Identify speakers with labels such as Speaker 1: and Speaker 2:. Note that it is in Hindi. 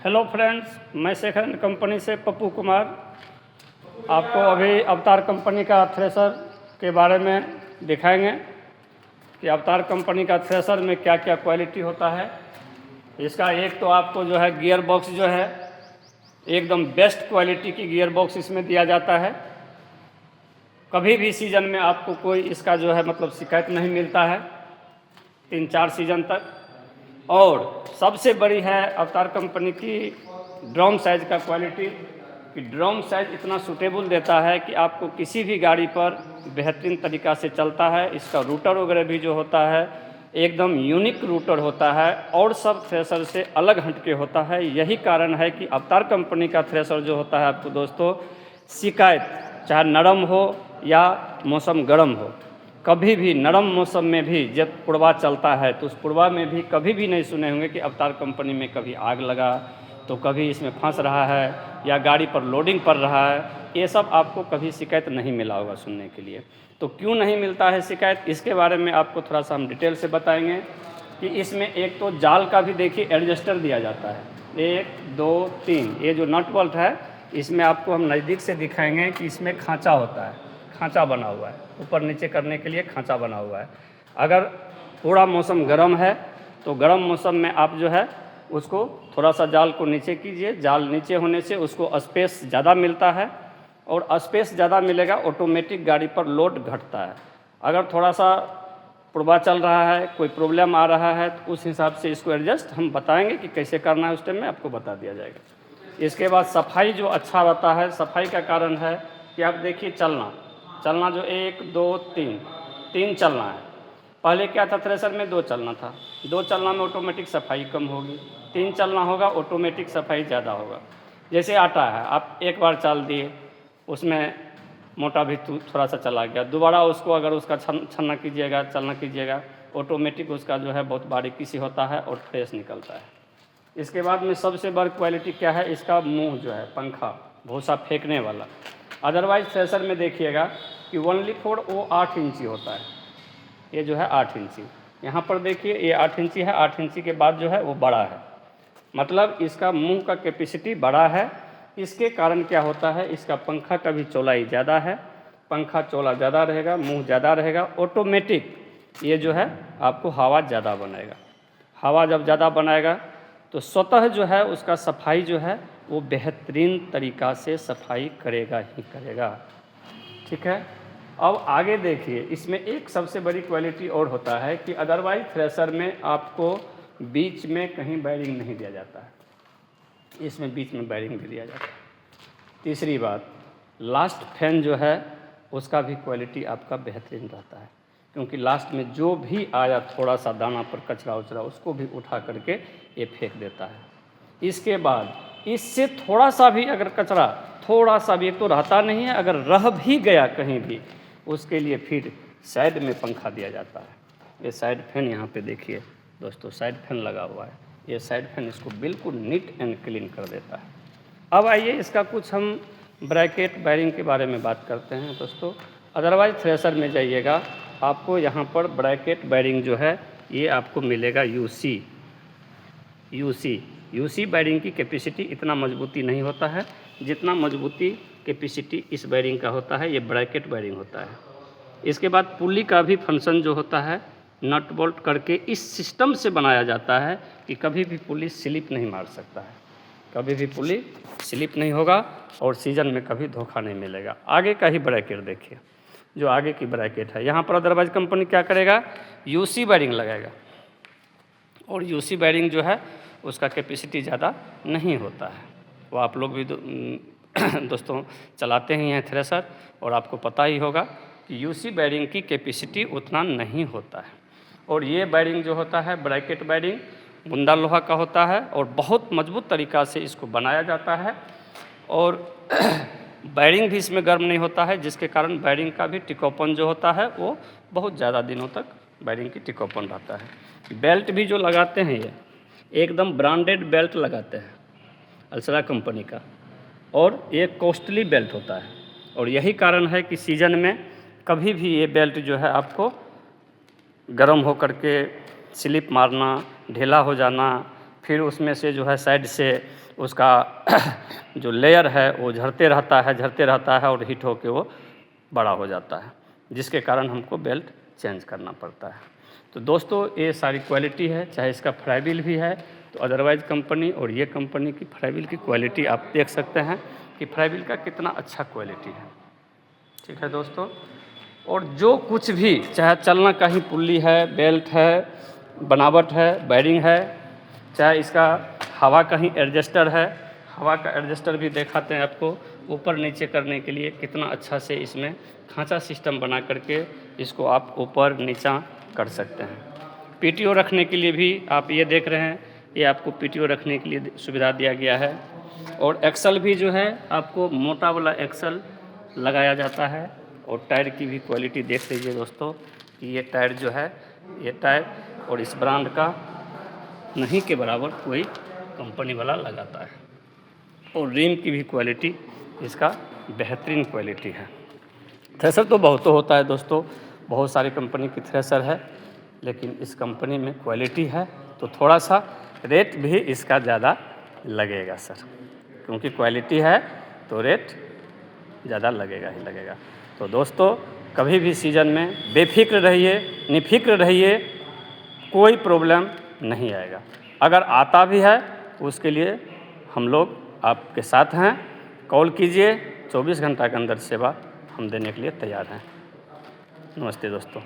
Speaker 1: हेलो फ्रेंड्स, मैं शेखर कंपनी से पप्पू कुमार आपको अभी अवतार कंपनी का थ्रेशर के बारे में दिखाएंगे कि अवतार कंपनी का थ्रेशर में क्या क्या क्वालिटी होता है। इसका एक तो आपको जो है गियर बॉक्स जो है एकदम बेस्ट क्वालिटी की गियर बॉक्स इसमें दिया जाता है। कभी भी सीज़न में आपको कोई इसका जो है मतलब शिकायत नहीं मिलता है 3-4 सीज़न तक। और सबसे बड़ी है अवतार कंपनी की ड्रम साइज़ का क्वालिटी कि ड्रम साइज़ इतना सूटेबल देता है कि आपको किसी भी गाड़ी पर बेहतरीन तरीक़ा से चलता है। इसका रूटर वगैरह भी जो होता है एकदम यूनिक रूटर होता है और सब थ्रेशर से अलग हटके होता है। यही कारण है कि अवतार कंपनी का थ्रेशर जो होता है आपको दोस्तों शिकायत चाहे नरम हो या मौसम गर्म हो, कभी भी नरम मौसम में भी जब पुरवा चलता है तो उस पुरवा में भी कभी भी नहीं सुने होंगे कि अवतार कंपनी में कभी आग लगा तो कभी इसमें फंस रहा है या गाड़ी पर लोडिंग पड़ रहा है। ये सब आपको कभी शिकायत नहीं मिला होगा सुनने के लिए। तो क्यों नहीं मिलता है शिकायत, इसके बारे में आपको थोड़ा सा हम डिटेल से बताएंगे कि इसमें एक तो जाल का भी देखिए एडजस्टर दिया जाता है 1 2 3। ये जो नट बोल्ट है इसमें आपको हम नज़दीक से दिखाएंगे कि इसमें खांचा होता है, खांचा बना हुआ है, ऊपर नीचे करने के लिए खांचा बना हुआ है। अगर पूरा मौसम गर्म है तो गर्म मौसम में आप जो है उसको थोड़ा सा जाल को नीचे कीजिए, जाल नीचे होने से उसको स्पेस ज़्यादा मिलता है और स्पेस ज़्यादा मिलेगा ऑटोमेटिक गाड़ी पर लोड घटता है। अगर थोड़ा सा पुरवा चल रहा है, कोई प्रॉब्लम आ रहा है तो उस हिसाब से इसको एडजस्ट हम बताएंगे कि कैसे करना है, उस टाइम में आपको बता दिया जाएगा। इसके बाद सफाई जो अच्छा रहता है, सफाई का कारण है कि आप देखिए चलना जो 1 2 3 चलना है। पहले क्या था थ्रेशर में 2 चलना था, 2 चलना में ऑटोमेटिक सफाई कम होगी, 3 चलना होगा ऑटोमेटिक सफाई ज़्यादा होगा। जैसे आटा है, आप एक बार चाल दिए उसमें मोटा भी थोड़ा सा चला गया, दोबारा उसको अगर उसका चलना कीजिएगा ऑटोमेटिक उसका जो है बहुत बारीकी से होता है और फ्रेश निकलता है। इसके बाद में सबसे बड़ी क्वालिटी क्या है, इसका मुंह जो है पंखा भूसा फेंकने वाला। अदरवाइज थ्रेशर में देखिएगा कि ओनली फॉर वो 8 इंची होता है, ये जो है 8 इंची। यहाँ पर देखिए ये 8 इंची है, 8 इंची के बाद जो है वो बड़ा है, मतलब इसका मुंह का कैपेसिटी बड़ा है। इसके कारण क्या होता है, इसका पंखा का भी चौड़ाई ज़्यादा है, पंखा चौड़ा ज़्यादा रहेगा, मुंह ज़्यादा रहेगा, ऑटोमेटिक ये जो है आपको हवा ज़्यादा बनाएगा। हवा जब ज़्यादा बनाएगा तो स्वतः जो है उसका सफाई जो है वो बेहतरीन तरीक़ा से सफाई करेगा ही करेगा। ठीक है, अब आगे देखिए इसमें एक सबसे बड़ी क्वालिटी और होता है कि अदरवाइज थ्रेशर में आपको बीच में कहीं बैरिंग नहीं दिया जाता है, इसमें बीच में बैरिंग भी दिया जाता है। तीसरी बात, लास्ट फैन जो है उसका भी क्वालिटी आपका बेहतरीन रहता है, क्योंकि लास्ट में जो भी आया थोड़ा सा दाना पर कचरा उचरा उसको भी उठा करके ये फेंक देता है। इसके बाद इससे थोड़ा सा भी अगर कचरा थोड़ा सा भी, एक तो रहता नहीं है, अगर रह भी गया कहीं भी उसके लिए फिर साइड में पंखा दिया जाता है। ये साइड फैन यहाँ पे देखिए दोस्तों, साइड फैन लगा हुआ है, ये साइड फैन इसको बिल्कुल नीट एंड क्लीन कर देता है। अब आइए इसका कुछ हम ब्रैकेट बैरिंग के बारे में बात करते हैं दोस्तों। अदरवाइज थ्रेशर में जाइएगा आपको यहाँ पर ब्रैकेट बैरिंग जो है ये आपको मिलेगा यूसी बैरिंग की कैपेसिटी इतना मजबूती नहीं होता है जितना मजबूती कैपेसिटी इस बैरिंग का होता है, ये ब्रैकेट बैरिंग होता है। इसके बाद पुली का भी फंक्शन जो होता है नट बोल्ट करके इस सिस्टम से बनाया जाता है कि कभी भी पुली स्लिप नहीं मार सकता है, कभी भी पुली स्लिप नहीं होगा और सीजन में कभी धोखा नहीं मिलेगा। आगे का ही ब्रैकेट देखिए, जो आगे की ब्रैकेट है यहाँ पर अदरवाइज कंपनी क्या करेगा, यूसी बैरिंग लगाएगा और यूसी बैरिंग जो है उसका कैपेसिटी ज़्यादा नहीं होता है। वो आप लोग भी दोस्तों चलाते ही हैं थ्रेशर और आपको पता ही होगा कि यूसी बैरिंग की कैपेसिटी उतना नहीं होता है। और ये बैरिंग जो होता है ब्रैकेट बैरिंग बुंदा लोहा का होता है और बहुत मजबूत तरीक़ा से इसको बनाया जाता है और बैरिंग भी इसमें गर्म नहीं होता है, जिसके कारण बैरिंग का भी टिकाऊपन जो होता है वो बहुत ज़्यादा दिनों तक बैरिंग की टिकाऊपन रहता है। बेल्ट भी जो लगाते हैं ये एकदम ब्रांडेड बेल्ट लगाते हैं अल्सरा कंपनी का, और ये कॉस्टली बेल्ट होता है और यही कारण है कि सीजन में कभी भी ये बेल्ट जो है आपको गर्म हो करके स्लिप मारना, ढीला हो जाना, फिर उसमें से जो है साइड से उसका जो लेयर है वो झड़ते रहता है और हीट होके वो बड़ा हो जाता है, जिसके कारण हमको बेल्ट चेंज करना पड़ता है। तो दोस्तों ये सारी क्वालिटी है, चाहे इसका फ्लाई व्हील भी है तो अदरवाइज़ कंपनी और ये कंपनी की फ्लाई व्हील की क्वालिटी आप देख सकते हैं कि फ्लाई व्हील का कितना अच्छा क्वालिटी है। ठीक है दोस्तों, और जो कुछ भी चाहे चलना का ही पुल्ली है, बेल्ट है, बनावट है, बैरिंग है, चाहे इसका हवा का ही एडजस्टर है, हवा का एडजस्टर भी दिखाते हैं आपको, ऊपर नीचे करने के लिए कितना अच्छा से इसमें खांचा सिस्टम बना करके इसको आप ऊपर नीचा कर सकते हैं। पीटीओ रखने के लिए भी आप ये देख रहे हैं, ये आपको पीटीओ रखने के लिए सुविधा दिया गया है। और एक्सल भी जो है आपको मोटा वाला एक्सल लगाया जाता है। और टायर की भी क्वालिटी देख लीजिए दोस्तों कि ये टायर जो है, ये टायर और इस ब्रांड का नहीं के बराबर कोई कंपनी वाला लगाता है। और रिम की भी क्वालिटी इसका बेहतरीन क्वालिटी है। थ्रेसर तो बहुत होता है दोस्तों, बहुत सारी कंपनी की थ्रेसर है, लेकिन इस कंपनी में क्वालिटी है तो थोड़ा सा रेट भी इसका ज़्यादा लगेगा सर, क्योंकि क्वालिटी है तो रेट ज़्यादा लगेगा ही लगेगा। तो दोस्तों कभी भी सीज़न में बेफिक्र रहिए, निफिक्र रहिए, कोई प्रॉब्लम नहीं आएगा। अगर आता भी है तो उसके लिए हम लोग आपके साथ हैं, कॉल कीजिए, 24 घंटा के अंदर सेवा हम देने के लिए तैयार हैं। नमस्ते दोस्तों।